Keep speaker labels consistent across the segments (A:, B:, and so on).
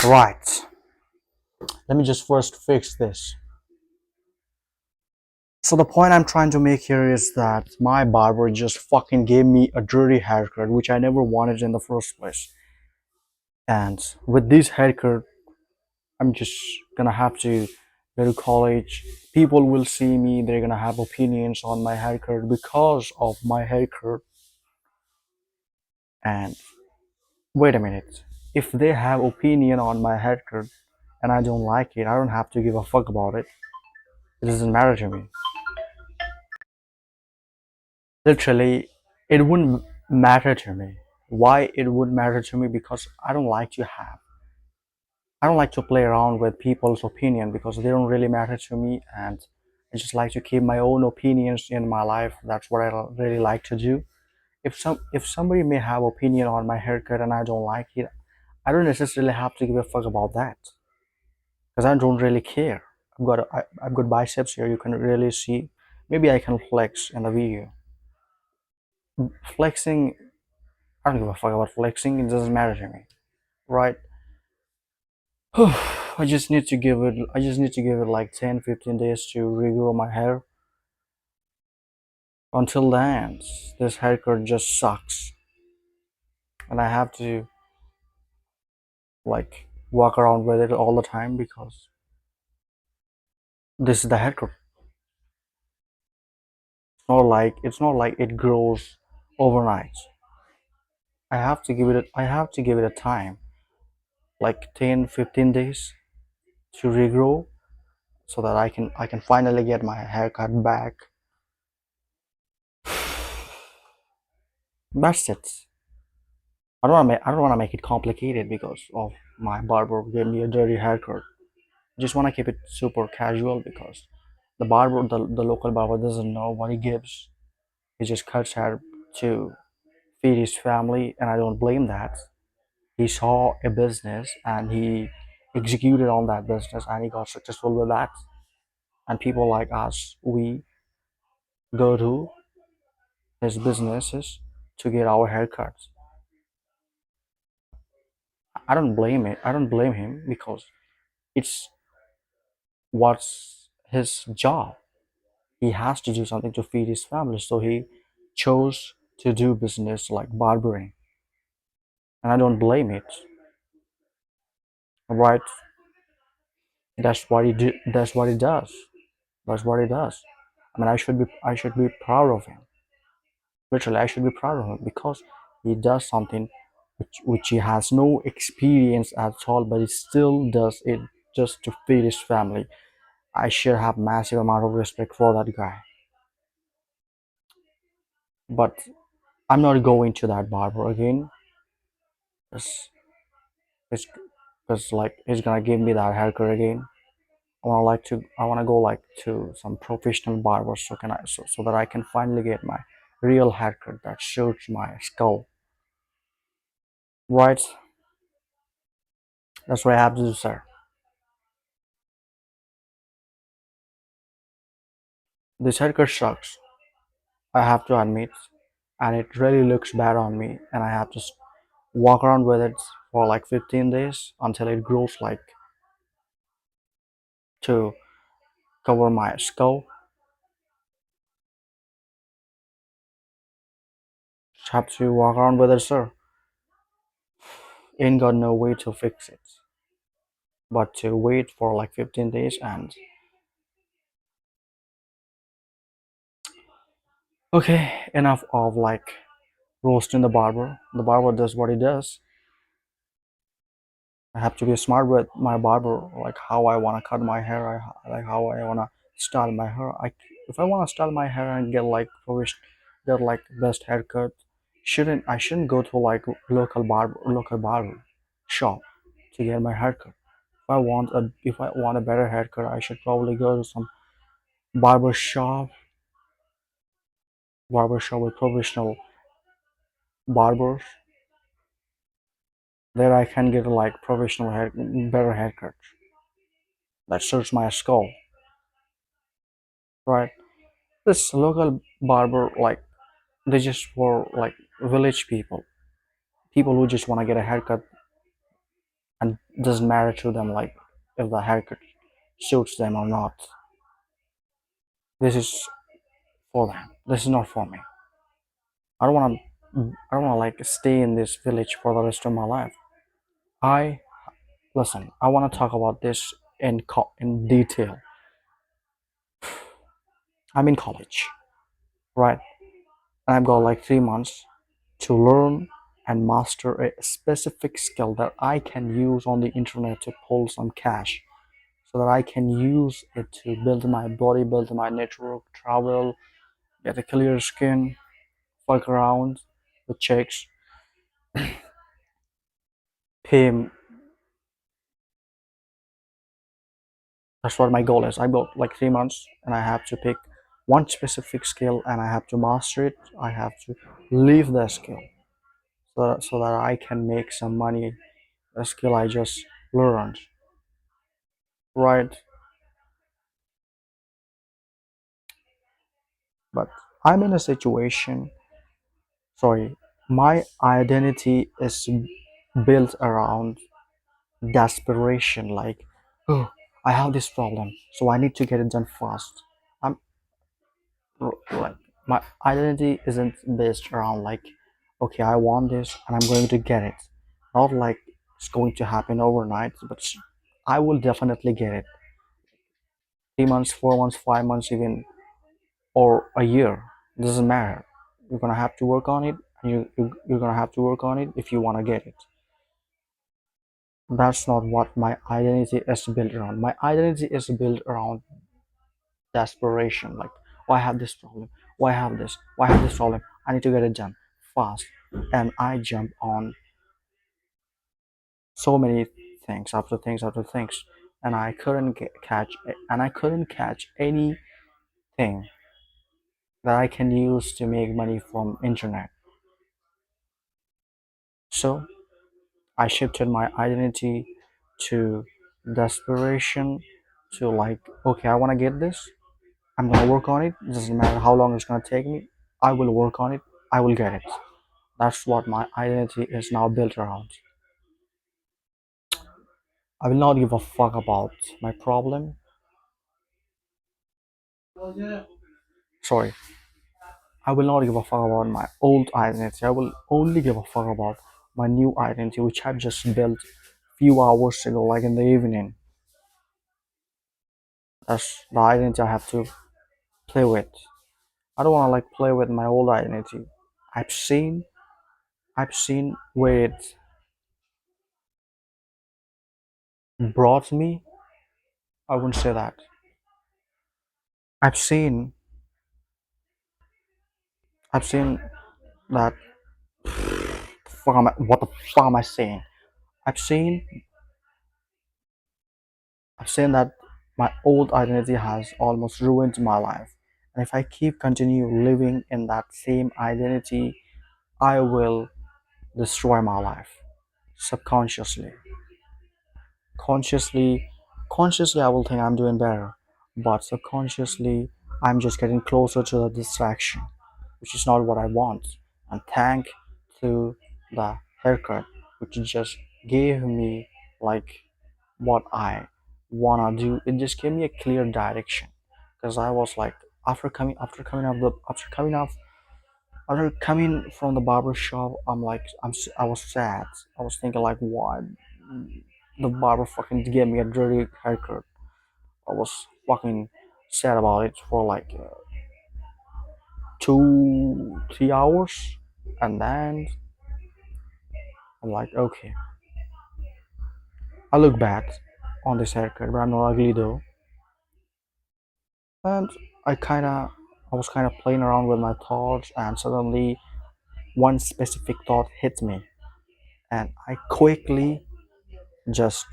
A: Right. Let me just first fix this. So the point I'm trying to make here is that my barber just fucking gave me a dirty haircut, which I never wanted in the first place. And with this haircut, I'm just gonna have to go to college. People will see me, they're gonna have opinions on my haircut because of my haircut. And wait a minute. If they have opinion on my haircut and I don't like it, I don't have to give a fuck about it. It doesn't matter to me. Literally, it wouldn't matter to me. Why it would matter to me? Because I don't like to play around with people's opinion because they don't really matter to me, and I just like to keep my own opinions in my life. That's what I really like to do. If somebody may have opinion on my haircut and I don't like it, I don't necessarily have to give a fuck about that because I don't really care. I've got biceps here. You can really see. Maybe I can flex in the video. Flexing, I don't give a fuck about flexing. It doesn't matter to me, right? I just need to give it like 10-15 days to regrow my hair. Until then, this haircut just sucks. And I have to like walk around with it all the time because this is the haircut. It's not like it grows overnight. I have to give it a time, like 10-15 days to regrow so that I can finally get my haircut back. That's it. I don't want to make it complicated because of my barber gave me a dirty haircut. Just want to keep it super casual because the local barber doesn't know what he gives. He just cuts hair to feed his family, and I don't blame that. He saw a business and he executed on that business and he got successful with that. And people like us, we go to his businesses to get our haircuts. I don't blame it. I don't blame him because it's what's his job. He has to do something to feed his family, so he chose to do business like barbering, and I don't blame it. Right? That's what he do. That's what he does. That's what he does. I mean, I should be proud of him. Literally, I should be proud of him because he does something which he has no experience at all, but he still does it just to feed his family. I should have massive amount of respect for that guy. But I'm not going to that barber again. It's, it's, it's like he's gonna give me that haircut again. I wanna go like to some professional barber so that I can finally get my real haircut that suits my skull. Right? That's what I have to do, sir. This haircut sucks. I have to admit, and it really looks bad on me, and I have to walk around with it for like 15 days until it grows like to cover my skull. Just have to walk around with it, sir. Ain't got no way to fix it but to wait for like 15 days. And okay, enough of like roasting the barber does what he does. I have to be smart with my barber, like how I want to cut my hair, like how I want to style my hair. If I want to style my hair and get like get like best haircut, I shouldn't go to like local barber shop to get my haircut. If I want a better haircut, I should probably go to some barber shop with professional barbers. There I can get like better haircut that suits my skull, right? This local barber, like they just for like village people, people who just want to get a haircut and doesn't matter to them like if the haircut suits them or not. This is for them. This is not for me. I don't want to like stay in this village for the rest of my life. I listen. I want to talk about this in detail. I'm in college, right? And I've got like 3 months to learn and master a specific skill that I can use on the internet to pull some cash, so that I can use it to build my body, build my network, travel, get a clear skin, fuck around with chicks, pay. That's what my goal is. I got like 3 months and I have to pick one specific skill and I have to master it. I have to leave the skill so that I can make some money. The skill I just learned, right? But I'm in a situation, sorry, my identity is built around desperation. Like, oh, I have this problem, so I need to get it done fast. I'm like, my identity isn't based around like, okay, I want this and I'm going to get it. Not like it's going to happen overnight, but I will definitely get it. 3 months, 4 months, 5 months, even, or a year, doesn't matter. You're gonna have to work on it, and you're gonna have to work on it if you want to get it. That's not what my identity is built around. My identity is built around desperation. Like, oh, I have this problem, why I have this, why I have this problem, I need to get it done fast. And I jump on so many things after things, and I couldn't catch anything that I can use to make money from internet. So I shifted my identity to desperation, to like, okay, I want to get this. I'm gonna work on it. It doesn't matter how long it's gonna take me. I will work on it. I will get it. That's what my identity is now built around. I will not give a fuck about my problem. Sorry. I will not give a fuck about my old identity. I will only give a fuck about my new identity, which I've just built few hours ago, like in the evening. That's the identity I have to play with. I don't want to like play with my old identity. I've seen I've seen where it brought me. I wouldn't say that. I've seen I've seen that. What the fuck am I saying? I've seen I've seen that my old identity has almost ruined my life. And if I keep continue living in that same identity, I will destroy my life subconsciously. Consciously, consciously I will think I'm doing better, but subconsciously I'm just getting closer to the distraction, which is not what I want. And thank to the haircut, which just gave me like what I wanna do. It just gave me a clear direction, because I was like, after coming from the barber shop, I'm like, I was sad. I was thinking like, why the barber fucking gave me a dirty haircut. I was fucking sad about it for like 2 3 hours, and then I'm like, okay, I look bad on this haircut, but I'm not ugly though. And I was kind of playing around with my thoughts, and suddenly one specific thought hit me, and I quickly just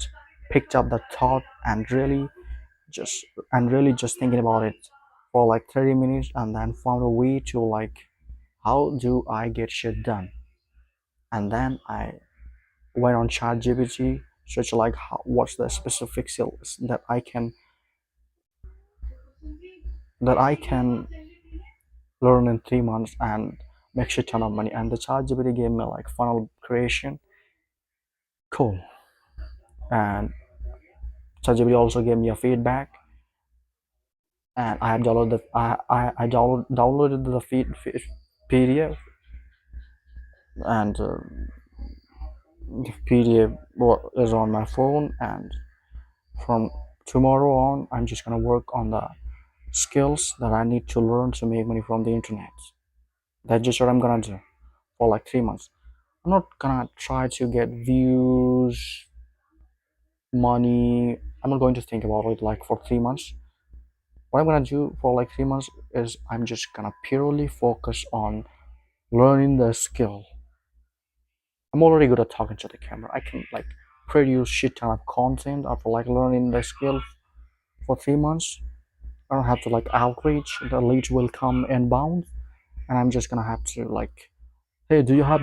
A: picked up that thought and really just thinking about it for like 30 minutes, and then found a way to like, how do I get shit done? And then I went on ChatGPT, search like what's the specific skills that I can learn in 3 months and make shit ton of money. And the ChatGPT gave me like funnel creation. Cool. and ChatGPT also gave me a feedback, and I have downloaded downloaded the PDF, and the PDF is on my phone, and from tomorrow on, I'm just gonna work on the skills that I need to learn to make money from the internet. That's just what I'm gonna do for like 3 months. I'm not gonna try to get views, money. I'm not going to think about it like for 3 months. What I'm gonna do for like 3 months is I'm just gonna purely focus on learning the skill. I'm already good at talking to the camera. I can like produce shit ton of content after like learning the skill for 3 months. I don't have to like outreach. The leads will come inbound, and I'm just gonna have to like, hey, do you have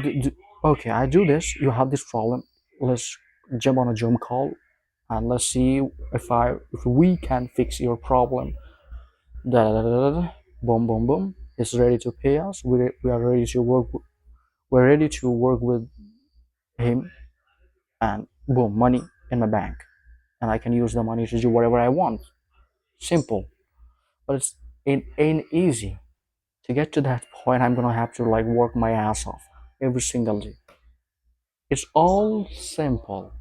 A: okay, I do this. You have this problem. Let's jump on a Zoom call and let's see if we can fix your problem. Da da da da da. Boom boom boom. It's ready to pay us. We are ready to work. We're ready to work with him, and boom, money in my bank, and I can use the money to do whatever I want. Simple, but it ain't easy. To get to that point, I'm gonna have to like work my ass off every single day. It's all simple.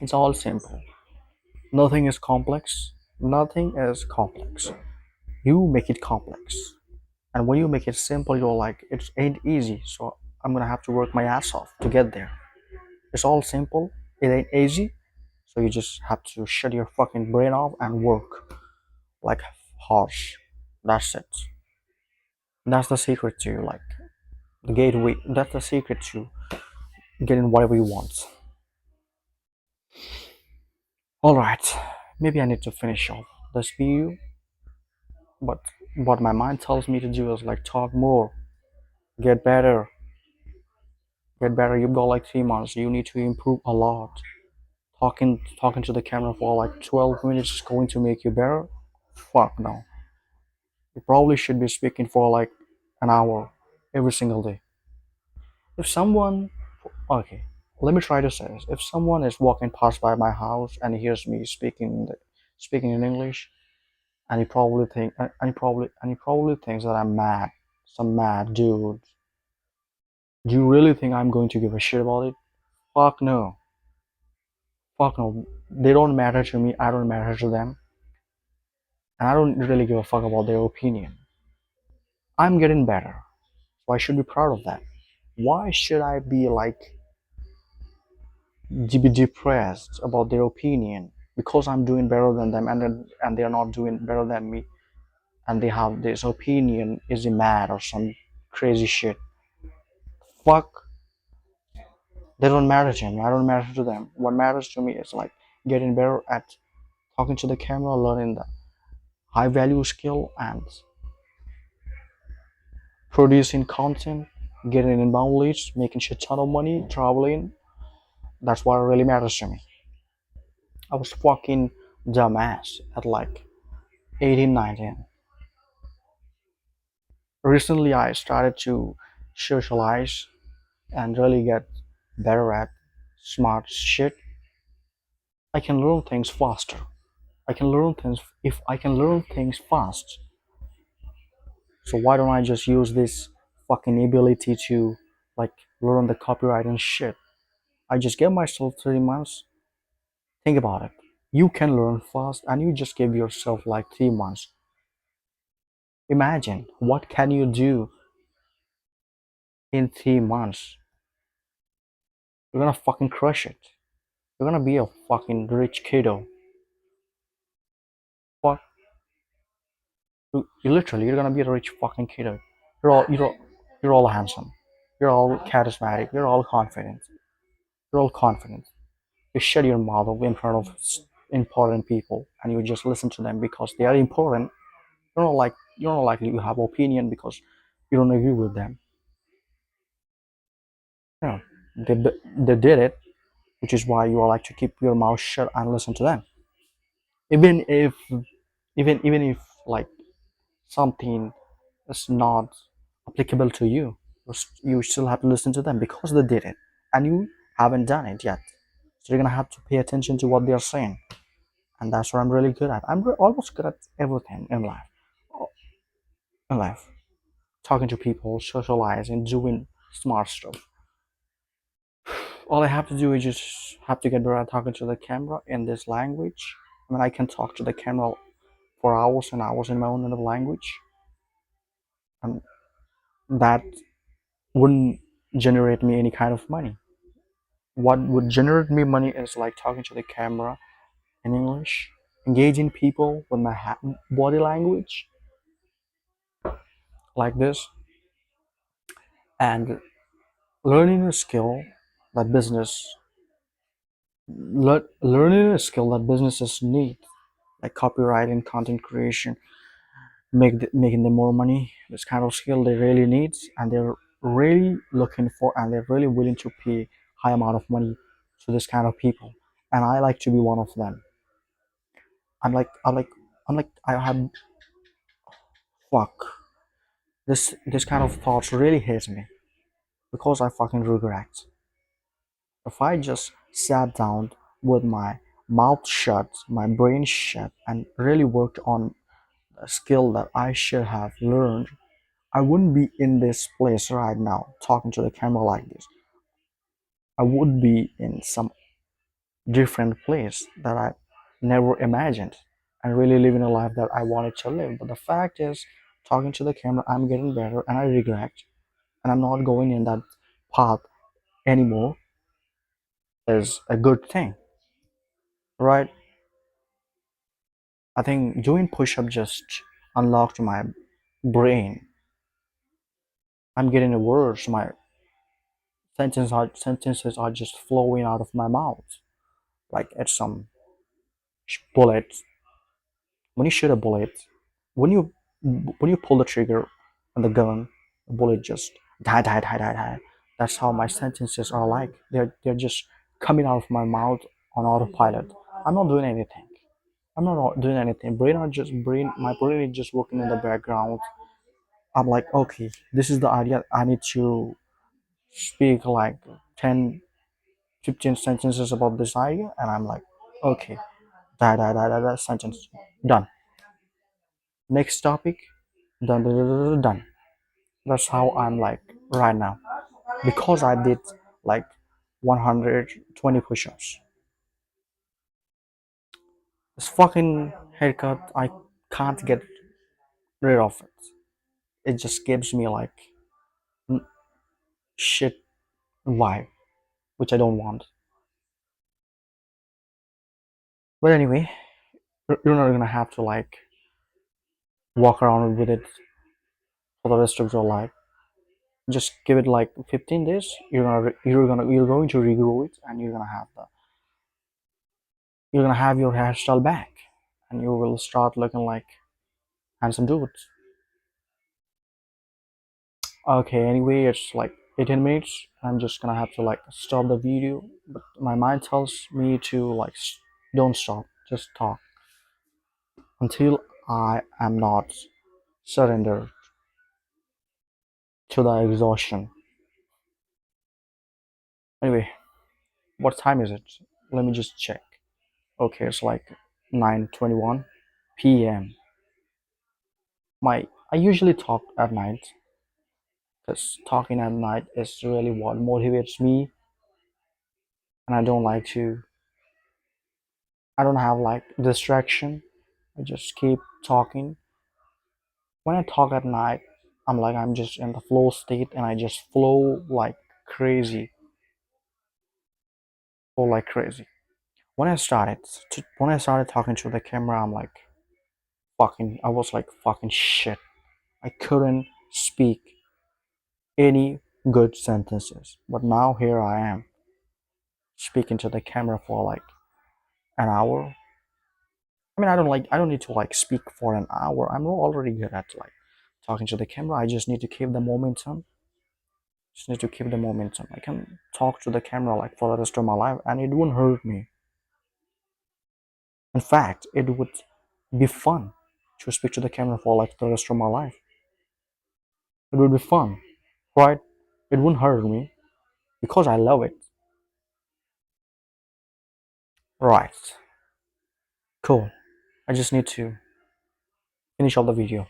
A: It's all simple. Nothing is complex. Nothing is complex. You make it complex. And when you make it simple, you're like, it ain't easy. So I'm gonna have to work my ass off to get there. It's all simple. It ain't easy. So you just have to shut your fucking brain off and work like harsh. That's it. That's the secret to like the gateway. That's the secret to getting whatever you want. All right. Maybe I need to finish off this video, but what my mind tells me to do is like talk more, get better, get better. You've got like 3 months. You need to improve a lot. Talking to the camera for like 12 minutes is going to make you better. Fuck no. You probably should be speaking for like an hour every single day. If someone, okay, let me try to say this. If someone is walking past by my house and hears me speaking in English, and he probably thinks that I'm mad, some mad dude. Do you really think I'm going to give a shit about it? Fuck no. Fuck no. They don't matter to me. I don't matter to them, and I don't really give a fuck about their opinion. I'm getting better, so I should be proud of that. Why should I be like be depressed about their opinion because I'm doing better than them, and they're not doing better than me, and they have this opinion is mad or some crazy shit? Fuck, they don't matter to me. I don't matter to them. What matters to me is like getting better at talking to the camera, learning the high value skill, and producing content, getting inbound leads, making shit ton of money, traveling. That's what really matters to me. I was fucking dumbass at like 18, 19. Recently, I started to socialize and really get better at smart shit. I can learn things faster. I can learn things if I can learn things fast. So why don't I just use this fucking ability to like learn the copyright and shit? I just gave myself 3 months. Think about it. You can learn fast and you just give yourself like 3 months. Imagine what can you do in 3 months. You're gonna fucking crush it. You're gonna be a fucking rich kiddo. Fuck, you literally you're gonna be a rich fucking kiddo. You're all handsome. You're all charismatic. You're all confident. You're all confident. You shut your mouth in front of important people and you just listen to them because they are important. You're not likely you have opinion because you don't agree with them. You know, they did it, which is why you are like to keep your mouth shut and listen to them. Even if even if like something is not applicable to you, you still have to listen to them because they did it and you haven't done it yet. So you're gonna have to pay attention to what they are saying, and that's what I'm really good at. Almost good at everything in life. In life, talking to people, socializing, doing smart stuff. All I have to do is just have to get better at talking to the camera in this language. I mean, I can talk to the camera for hours and hours in my own native language, and that wouldn't generate me any kind of money. What would generate me money is like talking to the camera in English, engaging people with my body language like this, and learning a skill that learning a skill that businesses need, like copywriting, content creation, making them more money. This kind of skill they really need, and they're really looking for, and they're really willing to pay high amount of money to this kind of people. And I like to be one of them. I'm like, I like, I'm like, I have fuck. This kind of thoughts really hits me because I fucking regret. If I just sat down with my mouth shut, my brain shut, and really worked on a skill that I should have learned, I wouldn't be in this place right now talking to the camera like this. I would be in some different place that I never imagined and really living a life that I wanted to live. But the fact is, talking to the camera, I'm getting better and I regret, and I'm not going in that path anymore is a good thing, right? I think doing push-up just unlocked my brain. I'm getting a words. My sentences are just flowing out of my mouth like it's some bullet. When you shoot a bullet, when you when you pull the trigger on the gun, the bullet just die die die die die. That's how my sentences are like. They're just coming out of my mouth on autopilot. I'm not doing anything. I'm not doing anything. My brain is just working in the background. I'm like, okay, this is the idea. I need to speak like 10, 15 sentences about this idea, and I'm like, okay, that sentence done. Next topic, done, done, done, done, done. That's how I'm like right now because I did like 120 push-ups. This fucking haircut, I can't get rid of it. It just gives me like shit vibe, which I don't want. But anyway, you're not gonna have to like walk around with it for the rest of your life. Just give it like 15 days. You're going to regrow it, and you're gonna have your hairstyle back, and you will start looking like handsome dudes. Okay, anyway, it's like 18 minutes. I'm just gonna have to like stop the video, but my mind tells me to like don't stop, just talk until I am not surrendered to the exhaustion. Anyway, what time is it? Let me just check. Okay, it's like 9:21 p.m. My I usually talk at night because talking at night is really what motivates me, and I don't have like distraction. I just keep talking. When I talk at night, I'm just in the flow state, and I just crazy, flow like crazy. When I started talking to the camera, I was like fucking shit. I couldn't speak any good sentences. But now here I am speaking to the camera for like an hour. I mean, I don't need to like speak for an hour. I'm already good at like talking to the camera. I just need to keep the momentum. Just need to keep the momentum. I can talk to the camera like for the rest of my life, and it wouldn't hurt me. In fact, it would be fun to speak to the camera for like the rest of my life. It would be fun, right? It wouldn't hurt me because I love it. Right. Cool. I just need to finish off the video.